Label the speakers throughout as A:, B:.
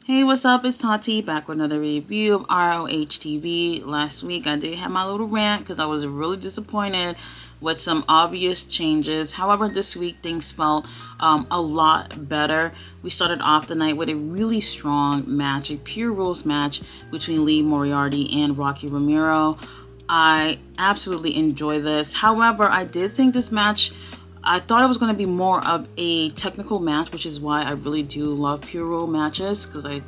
A: Hey, what's up? It's Tati back with another review of ROH TV. Last week I did have my little rant because I was really disappointed with some obvious changes. However, this week things felt a lot better. We started off the night with a really strong match, a pure rules match between Lee Moriarty and Rocky Romero. I absolutely enjoy this. However, I did think this match, I thought it was going to be more of a technical match, which is why I really do love pure rule matches, because I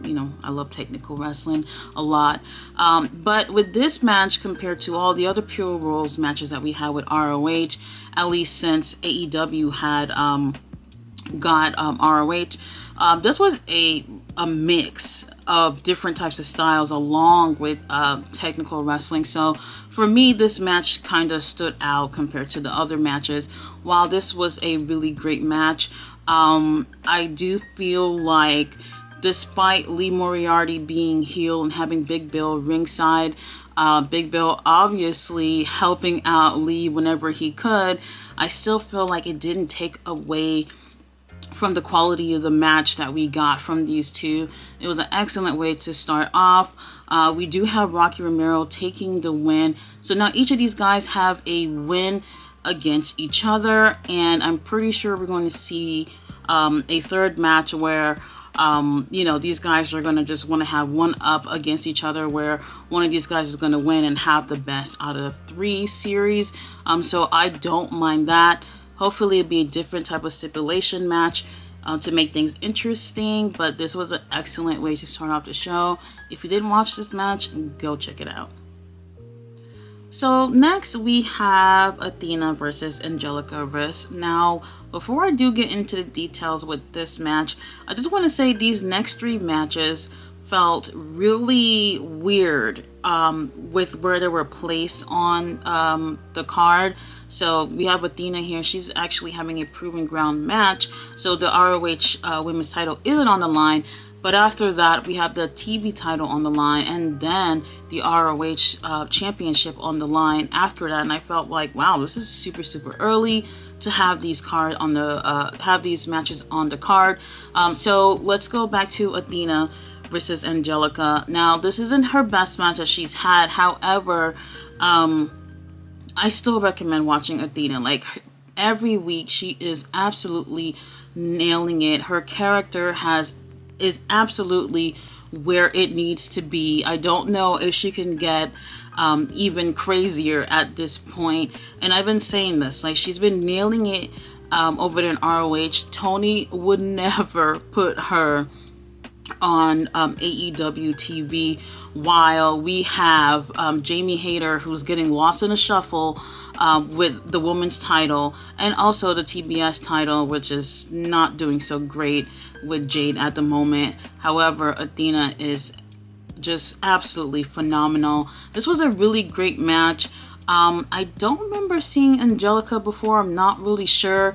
A: love technical wrestling a lot. But with this match, compared to all the other pure rules matches that we had with ROH, at least since AEW had got ROH, this was a mix of different types of styles along with technical wrestling. So for me, this match kind of stood out compared to the other matches. While this was a really great match, I do feel like despite Lee Moriarty being heel and having Big Bill ringside, Big Bill obviously helping out Lee whenever he could, I still feel like it didn't take away from the quality of the match that we got from these two. It was an excellent way to start off. We do have Rocky Romero taking the win. So now each of these guys have a win against each other, and I'm pretty sure we're going to see a third match where these guys are going to just want to have one up against each other, where one of these guys is going to win and have the best out of 3 series. So I don't mind that. Hopefully it'll be a different type of stipulation match to make things interesting, but this was an excellent way to start off the show. If you didn't watch this match, go check it out. So next we have Athena versus Angelica. Now, before I do get into the details with this match, I just want to say these next 3 matches felt really weird with where they were placed on the card. So we have Athena here. She's actually having a proven ground match. So the ROH women's title isn't on the line. But after that, we have the TV title on the line, and then the ROH championship on the line after that. And I felt like, wow, this is super early to have these have these matches on the card. So let's go back to Athena versus Angelica. Now, this isn't her best match that she's had. However, I still recommend watching Athena. Like, every week she is absolutely nailing it. Her character is absolutely where it needs to be. I don't know if she can get even crazier at this point. And I've been saying this, like, she's been nailing it over there in ROH. Tony would never put her on AEW TV, while we have Jamie Hayter, who's getting lost in the shuffle with the women's title, and also the TBS title, which is not doing so great with Jade at the moment. However, Athena is just absolutely phenomenal. This was a really great match. I don't remember seeing Angelica before. I'm not really sure.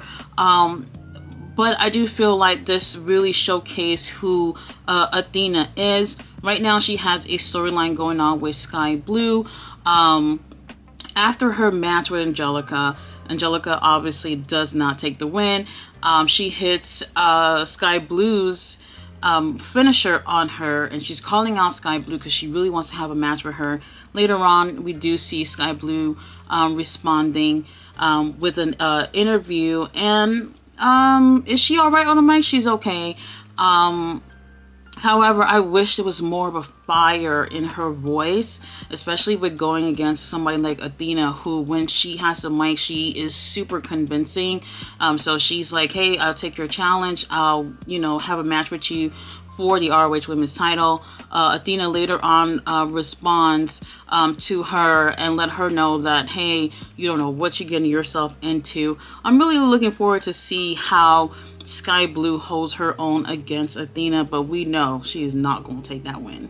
A: But I do feel like this really showcased who Athena is. Right now, she has a storyline going on with Sky Blue. After her match with Angelica obviously does not take the win. She hits Sky Blue's finisher on her, and she's calling out Sky Blue because she really wants to have a match with her. Later on, we do see Sky Blue responding with an interview, and is she all right on the mic? She's okay. However, I wish there was more of a fire in her voice, especially with going against somebody like Athena, who, when she has the mic, she is super convincing. So she's like, hey, I'll take your challenge. I'll, have a match with you for the ROH women's title. Athena later on responds to her and let her know that, hey, you don't know what you're getting yourself into. I'm really looking forward to see how Sky Blue holds her own against Athena, but we know she is not going to take that win.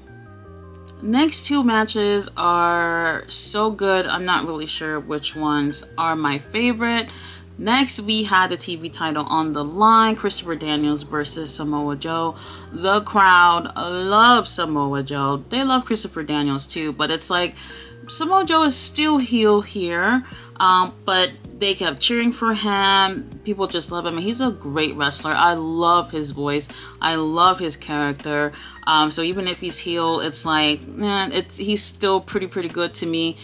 A: Next 2 matches are so good, I'm not really sure which ones are my favorite. Next, we had the TV title on the line, Christopher Daniels versus Samoa Joe. The crowd loves Samoa Joe. They love Christopher Daniels too, but it's like Samoa Joe is still heel here, but they kept cheering for him. People just love him. He's a great wrestler. I love his voice. I love his character. So even if he's heel, it's like, man, he's still pretty good to me.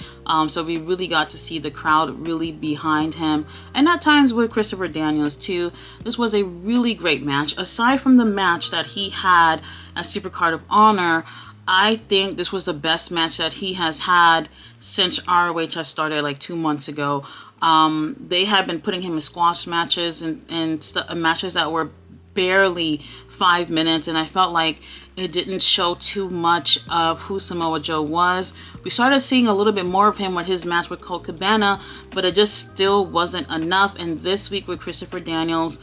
A: So we really got to see the crowd really behind him. And at times with Christopher Daniels too. This was a really great match. Aside from the match that he had at Supercard of Honor, I think this was the best match that he has had since ROH has started like 2 months ago. They have been putting him in squash matches and matches that were barely 5 minutes, and I felt like it didn't show too much of who Samoa Joe was. We started seeing a little bit more of him with his match with Colt Cabana, but it just still wasn't enough. And this week with Christopher Daniels,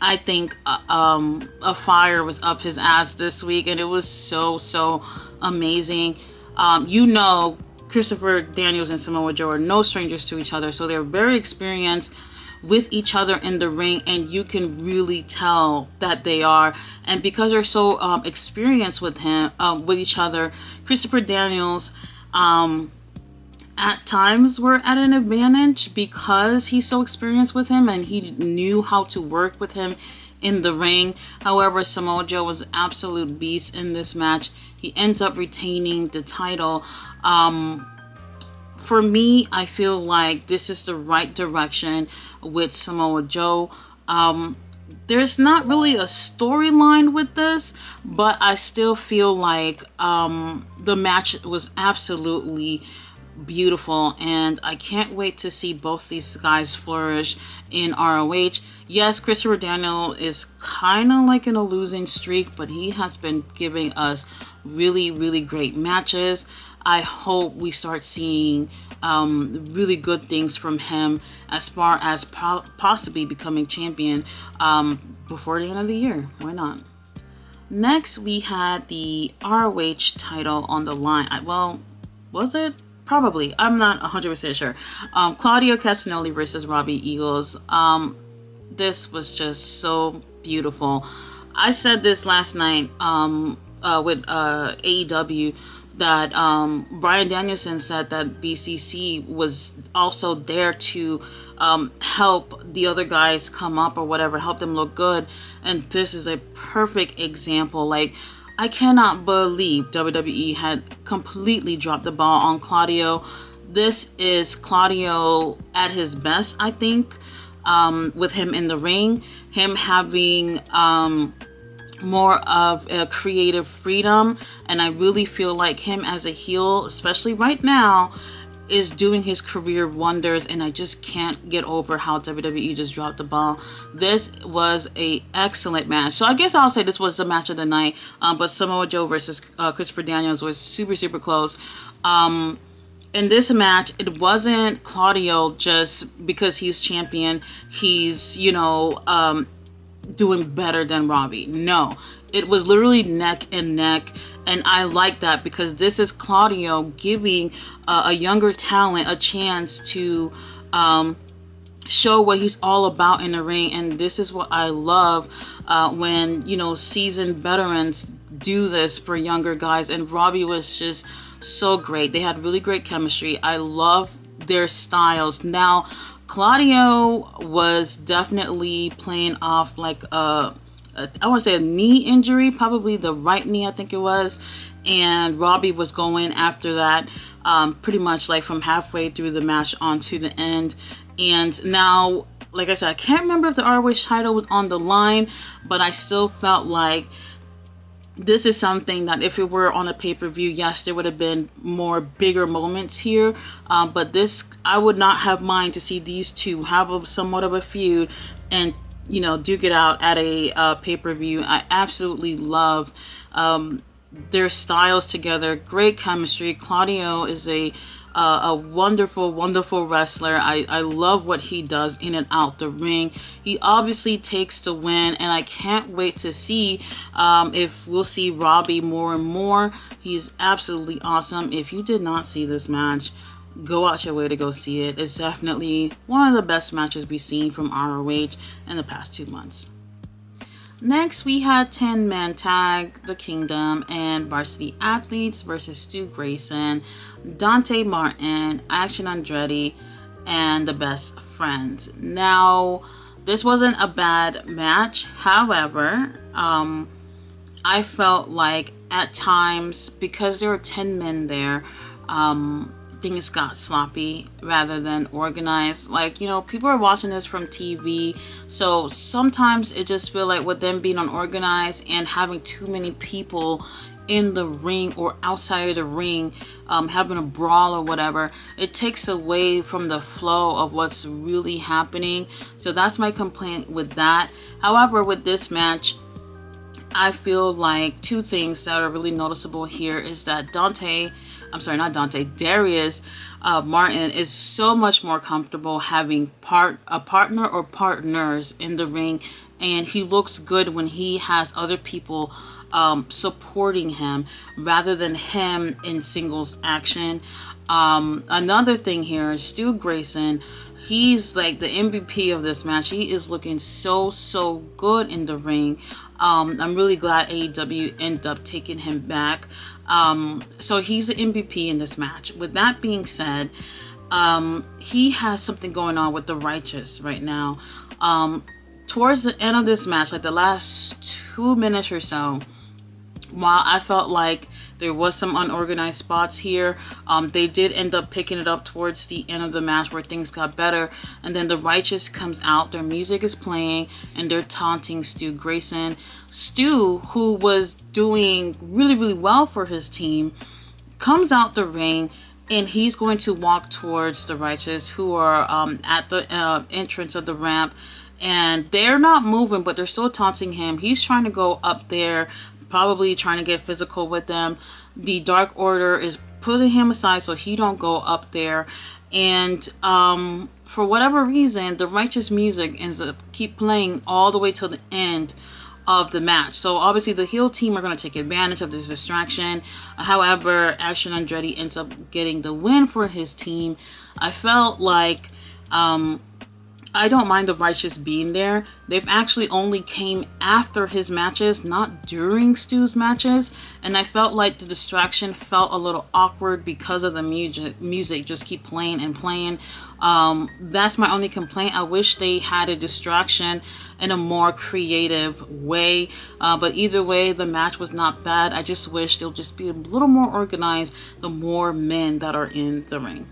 A: I think a fire was up his ass this week, and it was so amazing. Christopher Daniels and Samoa Joe are no strangers to each other, so they're very experienced with each other in the ring, and you can really tell that they are. And because they're so experienced with each other, Christopher Daniels at times were at an advantage because he's so experienced with him and he knew how to work with him in the ring. However, Samoa Joe was an absolute beast in this match. He ends up retaining the title. For me, I feel like this is the right direction with Samoa Joe. There's not really a storyline with this, but I still feel like the match was absolutely beautiful, and I can't wait to see both these guys flourish in ROH. Yes, Christopher Daniel is kind of like in a losing streak, but he has been giving us really great matches. I hope we start seeing really good things from him as far as possibly becoming champion before the end of the year. Why not? Next, we had the ROH title on the line. Well, was it? Probably. I'm not 100% sure. Claudio Castanelli versus Robbie Eagles. This was just so beautiful. I said this last night with AEW that Bryan Danielson said that BCC was also there to help the other guys come up or whatever, help them look good. And this is a perfect example. Like, I cannot believe WWE had completely dropped the ball on Claudio. This is Claudio at his best, I think, with him in the ring, him having more of a creative freedom, and I really feel like him as a heel, especially right now, is doing his career wonders, and I just can't get over how WWE just dropped the ball. This was a excellent match. So I guess I'll say this was the match of the night, but Samoa Joe versus Christopher Daniels was super close. In this match, it wasn't Claudio just because he's champion, he's, doing better than Robbie. No, it was literally neck and neck. And I like that because this is Claudio giving a younger talent a chance to show what he's all about in the ring. And this is what I love when, seasoned veterans do this for younger guys. And Robbie was just so great. They had really great chemistry. I love their styles. Now, Claudio was definitely playing off like I want to say a knee injury, probably the right knee, I think it was. And Robbie was going after that pretty much like from halfway through the match on to the end. And now, like I said, I can't remember if the ROH title was on the line, but I still felt like this is something that if it were on a pay-per-view, yes, there would have been more bigger moments here. But this, I would not have mind to see these two have somewhat of a feud and duke it out at a pay-per-view. I absolutely love their styles together. Great chemistry. Claudio is a wonderful wrestler. I love what he does in and out the ring. He obviously takes the win, and I can't wait to see if we'll see Robbie more and more. He's absolutely awesome. If you did not see this match, go out your way to go see it. It's definitely one of the best matches we've seen from ROH in the past 2 months. Next, we had 10-man tag, The Kingdom and Varsity Athletes versus Stu Grayson, Dante Martin, Action Andretti, and the Best Friends. Now, this wasn't a bad match. However, I felt like at times, because there were 10 men there, things got sloppy rather than organized. Like, you know, people are watching this from TV, so sometimes it just feel like with them being unorganized and having too many people in the ring or outside of the ring, having a brawl or whatever, it takes away from the flow of what's really happening. So that's my complaint with that. However, with this match, I feel like two things that are really noticeable here is that Darius Martin is so much more comfortable having a partner or partners in the ring, and he looks good when he has other people supporting him rather than him in singles action. Another thing here is Stu Grayson. He's like the MVP of this match. He is looking so good in the ring. I'm really glad AEW ended up taking him back. So he's the MVP in this match. With that being said, he has something going on with the Righteous right now. Towards the end of this match, like the last 2 minutes or so, while I felt like there was some unorganized spots here, they did end up picking it up towards the end of the match where things got better. And then the Righteous comes out, their music is playing, and they're taunting Stu Grayson. Stu, who was doing really well for his team, comes out the ring, and he's going to walk towards the Righteous, who are at the entrance of the ramp. And they're not moving, but they're still taunting him. He's trying to go up there, probably trying to get physical with them. The Dark Order is putting him aside so he don't go up there. And for whatever reason, the Righteous music ends up keep playing all the way till the end of the match. So obviously the heel team are going to take advantage of this distraction. However, Action Andretti ends up getting the win for his team. I felt like I don't mind the Righteous being there. They've actually only came after his matches, not during Stu's matches. And I felt like the distraction felt a little awkward because of the music just keep playing and playing. That's my only complaint. I wish they had a distraction in a more creative way. But either way, the match was not bad. I just wish they'll just be a little more organized the more men that are in the ring.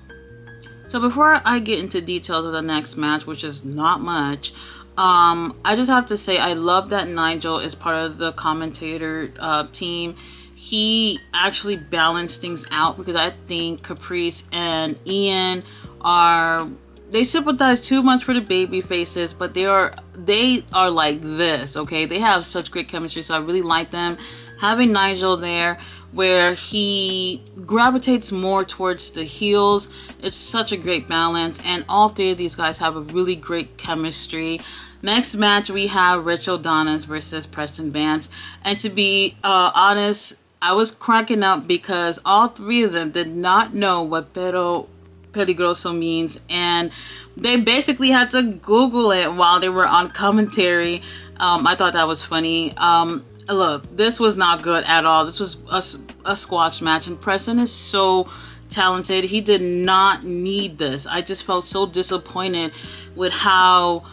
A: So before I get into details of the next match, which is not much, I just have to say I love that Nigel is part of the commentator team. He actually balanced things out because I think Caprice and Ian they sympathize too much for the baby faces, but they are like this, okay? They have such great chemistry, so I really like them. Having Nigel there, where he gravitates more towards the heels, it's such a great balance, and all three of these guys have a really great chemistry. Next match, we have Rich O'Donnell versus Preston Bandz, and to be honest, I was cracking up because all three of them did not know what Pero Peligroso means, and they basically had to Google it while they were on commentary. I thought that was funny. Look, this was not good at all. This was a squash match, and Preston is so talented. He did not need this. I just felt so disappointed with how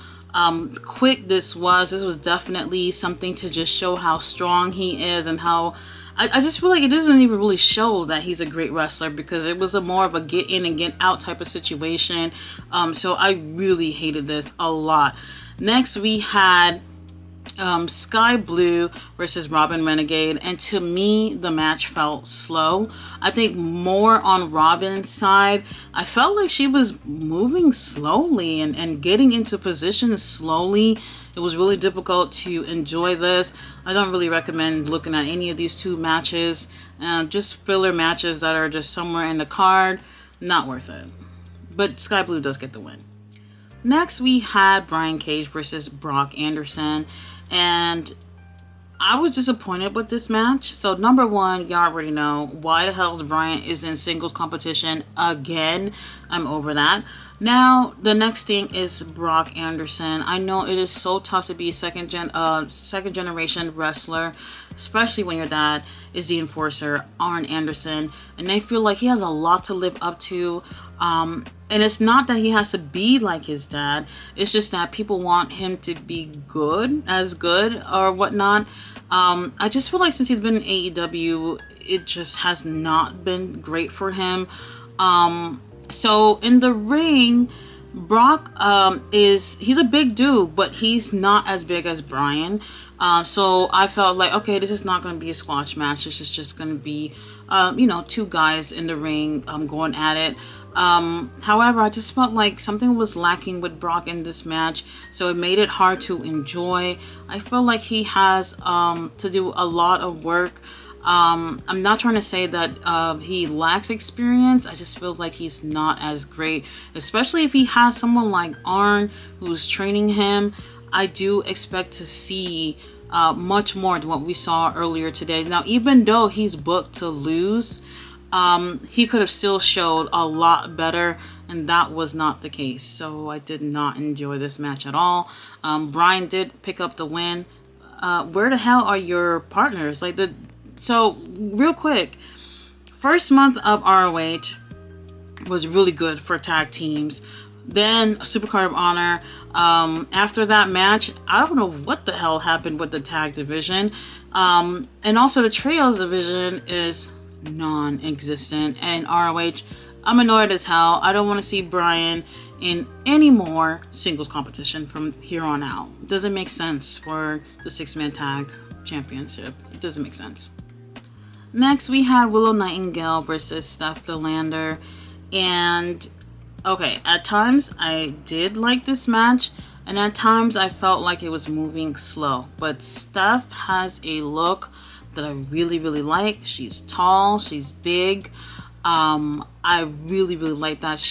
A: quick this was. This was definitely something to just show how strong he is, and how I just feel like it doesn't even really show that he's a great wrestler, because it was more of a get in and get out type of situation. So I really hated this a lot. Next, we had Sky Blue versus Robin Renegade, and to me the match felt slow. I think more on Robin's side. I felt like she was moving slowly and getting into position slowly. It was really difficult to enjoy this. I don't really recommend looking at any of these two matches. Just filler matches that are just somewhere in the card. Not worth it. But Sky Blue does get the win. Next, we had Brian Cage versus Brock Anderson. And I was disappointed with this match. So number one, y'all already know why the hell Brian is in singles competition again. I'm over that. Now, the next thing is Brock Anderson. I know it is so tough to be a second generation wrestler, especially when your dad is the enforcer, Arn Anderson. And I feel like he has a lot to live up to. And it's not that he has to be like his dad. It's just that people want him to be good or whatnot. I just feel like since he's been in AEW, it just has not been great for him. So in the ring, Brock he's a big dude, but he's not as big as Brian. So I felt like, okay, this is not going to be a squash match. This is just going to be, two guys in the ring going at it. However, I just felt like something was lacking with Brock in this match, so it made it hard to enjoy. I feel like he has to do a lot of work. I'm not trying to say that he lacks experience. I just feel like he's not as great, especially if he has someone like Arn who's training him. I do expect to see much more than what we saw earlier today. Now, even though he's booked to lose, he could have still showed a lot better, and that was not the case. So I did not enjoy this match at all. Brian did pick up the win. Where the hell are your partners? So real quick, first month of ROH was really good for tag teams. Then Supercard of Honor. After that match, I don't know what the hell happened with the tag division. And also the trios division is non-existent. And ROH, I'm annoyed as hell. I don't want to see Brian in any more singles competition from here on out. It doesn't make sense for the 6-man tag championship. It doesn't make sense. Next, we had Willow Nightingale versus Steph DeLander. And okay, at times I did like this match, and at times I felt like it was moving slow. But Steph has a look that I really, really like. She's tall, she's big. I really, really like that.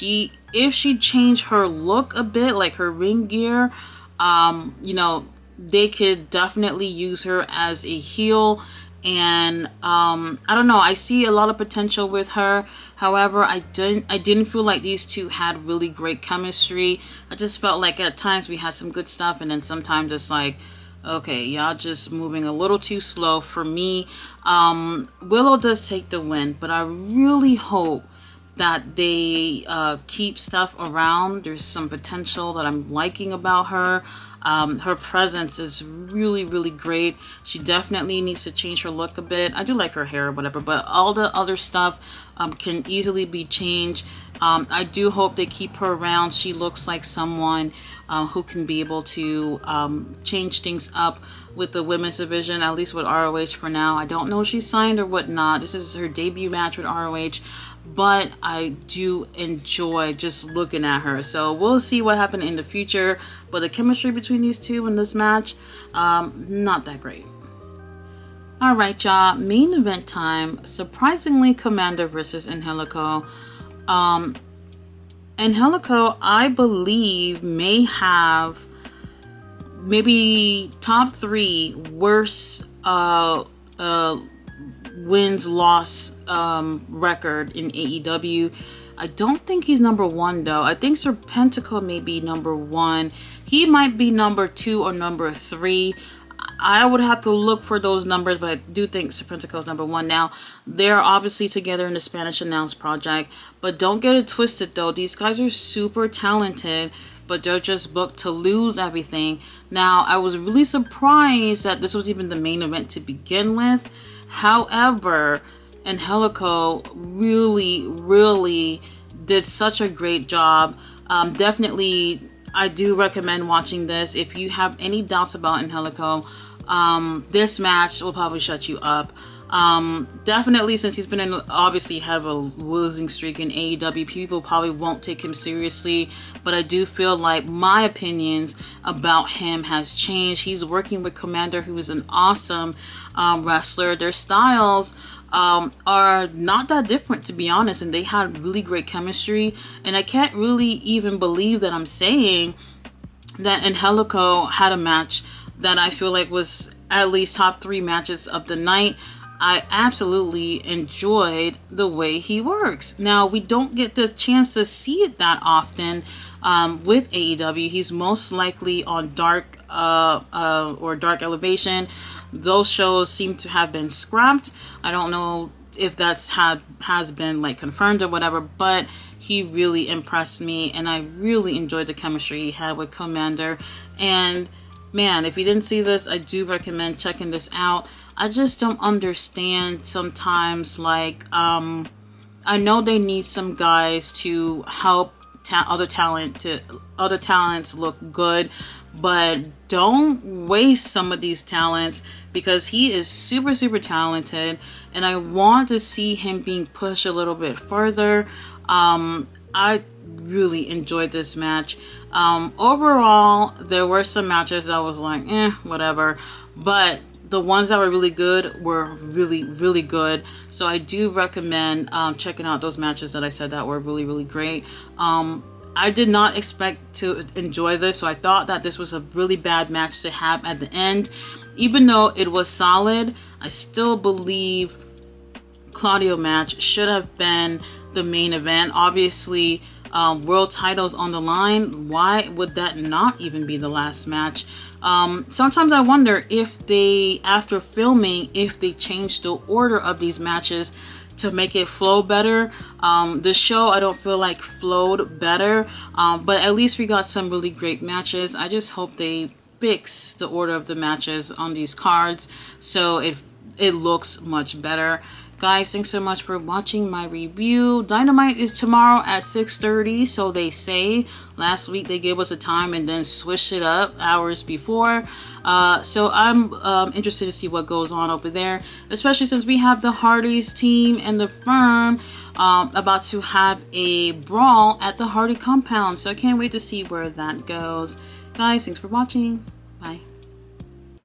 A: If she changed her look a bit, like her ring gear, they could definitely use her as a heel. And I don't know, I see a lot of potential with her. However, I didn't feel like these two had really great chemistry. I just felt like at times we had some good stuff, and then sometimes it's like, okay, y'all just moving a little too slow for me. Willow does take the win, but I really hope that they keep Steph around. There's some potential that I'm liking about her. Her presence is really, really great. She definitely needs to change her look a bit. I do like her hair or whatever, but all the other stuff can easily be changed. I do hope they keep her around. She looks like someone who can be able to change things up with the women's division, at least with ROH for now. I don't know if she's signed or whatnot. This is her debut match with ROH, but I do enjoy just looking at her. So we'll see what happens in the future. But the chemistry between these two in this match, not that great. All right, y'all. Main event time. Surprisingly, Commander versus Angelico. Angelico, I believe, may have maybe top 3 worst wins-loss record in AEW. I don't think he's number 1 though. I think Serpentico may be number 1. He might be number 2 or number 3. I would have to look for those numbers, but I do think Serpentico is number 1 now. They're obviously together in the Spanish Announce Project, but don't get it twisted though. These guys are super talented, but they're just booked to lose everything. Now, I was really surprised that this was even the main event to begin with. However, Angelico really, really did such a great job. Definitely, I do recommend watching this. If you have any doubts about Angelico, this match will probably shut you up. Definitely, since he's been obviously have a losing streak in AEW, people probably won't take him seriously, but I do feel like my opinions about him has changed. He's working with Commander, who is an awesome wrestler. Their styles are not that different, to be honest, and they had really great chemistry. And I can't really even believe that I'm saying that Angelico had a match that I feel like was at least top 3 matches of the night. I absolutely enjoyed the way he works. Now, we don't get the chance to see it that often with AEW. He's most likely on Dark or Dark Elevation. Those shows seem to have been scrapped. I don't know if that's has been like confirmed or whatever, but he really impressed me, and I really enjoyed the chemistry he had with Commander. And man, if you didn't see this, I do recommend checking this out. I just don't understand sometimes, like, I know they need some guys to help other talents look good, but don't waste some of these talents, because he is super, super talented, and I want to see him being pushed a little bit further. I really enjoyed this match. Overall, there were some matches I was like, whatever, but the ones that were really good were really, really good. So I do recommend checking out those matches that I said that were really, really great. I did not expect to enjoy this, so I thought that this was a really bad match to have at the end. Even though it was solid, I still believe Claudio match should have been the main event. Obviously, world titles on the line. Why would that not even be the last match? Sometimes I wonder if they, after filming, if they changed the order of these matches to make it flow better. The show, I don't feel like flowed better, but at least we got some really great matches. I just hope they fix the order of the matches on these cards so it looks much better. Guys, thanks so much for watching my review. Dynamite is tomorrow at 6:30, so they say. Last week they gave us a time and then switched it up hours before. So I'm interested to see what goes on over there, especially since we have the Hardys team and the Firm about to have a brawl at the Hardy compound. So I can't wait to see where that goes. Guys, thanks for watching. Bye.